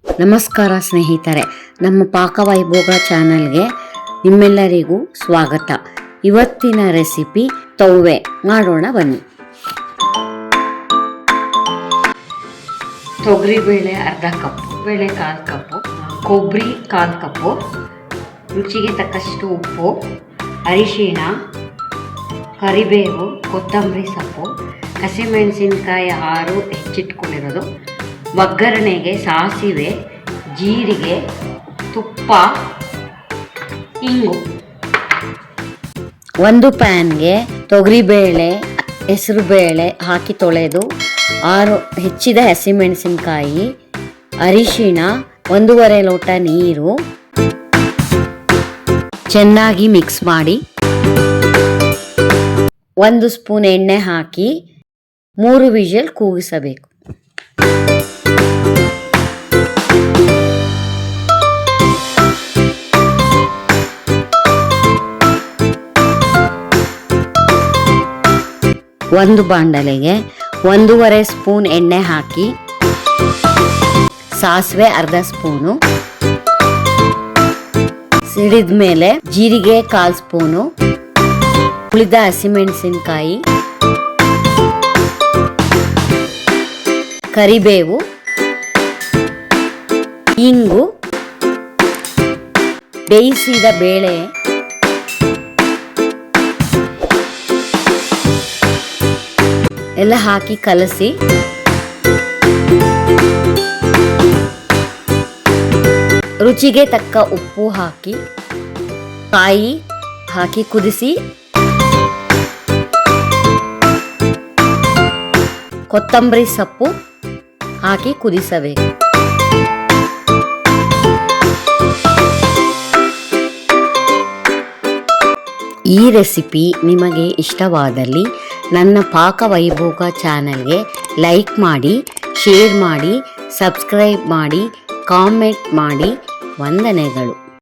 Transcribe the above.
ನಮಸ್ಕಾರ ಸ್ನೇಹಿತರೆ, ನಮ್ಮ ಪಾಕವೈಭೋಗ ಚಾನಲ್ಗೆ ನಿಮ್ಮೆಲ್ಲರಿಗೂ ಸ್ವಾಗತ. ಇವತ್ತಿನ ರೆಸಿಪಿ ತವ್ವೆ ಮಾಡೋಣ ಬನ್ನಿ. ತೊಗರಿಬೇಳೆ ಅರ್ಧ ಕಪ್ಪು, ಬೇಳೆ 1/4 ಕಪ್ಪು, ಕೊಬ್ಬರಿ 1/4 ಕಪ್ಪು, ರುಚಿಗೆ ತಕ್ಕಷ್ಟು ಉಪ್ಪು, ಅರಿಶಿಣ, ಕರಿಬೇವು, ಕೊತ್ತಂಬರಿ ಸೊಪ್ಪು, ಹಸಿಮೆಣಸಿನಕಾಯಿ 6 ಹೆಚ್ಚಿಟ್ಕೊಂಡಿರೋದು, ಒಗ್ಗರಣೆಗೆ ಸಾಸಿವೆ, ಜೀರಿಗೆ, ತುಪ್ಪ, ಇಂಗು. ಒಂದು ಪ್ಯಾನ್ಗೆ ತೊಗರಿಬೇಳೆ, ಹೆಸರುಬೇಳೆ ಹಾಕಿ ತೊಳೆದು 6 ಹೆಚ್ಚಿದ ಹಸಿಮೆಣಸಿನಕಾಯಿ, ಅರಿಶಿಣ, 1.5 ಲೋಟ ನೀರು ಚೆನ್ನಾಗಿ ಮಿಕ್ಸ್ ಮಾಡಿ 1 ಸ್ಪೂನ್ ಎಣ್ಣೆ ಹಾಕಿ 3 ವಿಷಲ್ ಕೂಗಿಸಬೇಕು. ಒಂದು ಬಾಂಡಲೆಗೆ 1.5 ಸ್ಪೂನ್ ಎಣ್ಣೆ ಹಾಕಿ ಸಾಸಿವೆ ಅರ್ಧ ಸ್ಪೂನು ಸಿಡಿದ ಮೇಲೆ ಜೀರಿಗೆ 1/4 ಸ್ಪೂನು, ಉಳಿದ ಹಸಿಮೆಣಸಿನಕಾಯಿ, ಕರಿಬೇವು, ಇಂಗು, ಬೇಯಿಸಿದ ಬೇಳೆ, ಎಲ್ಲ ಹಾಕಿ ಕಲಸಿ ರುಚಿಗೆ ತಕ್ಕ ಉಪ್ಪು ಹಾಕಿ ಕಾಯಿ ಹಾಕಿ ಕುದಿಸಿ ಕೊತ್ತಂಬರಿ ಸೊಪ್ಪು ಹಾಕಿ ಕುದಿಸಬೇಕು. ಈ ರೆಸಿಪಿ ನಿಮಗೆ ಇಷ್ಟವಾದಲ್ಲಿ ನನ್ನ ಪಾಕವೈಭೋಗ ಚಾನಲ್ಗೆ ಲೈಕ್ ಮಾಡಿ, ಶೇರ್ ಮಾಡಿ, ಸಬ್ಸ್ಕ್ರೈಬ್ ಮಾಡಿ, ಕಾಮೆಂಟ್ ಮಾಡಿ. ವಂದನೆಗಳು.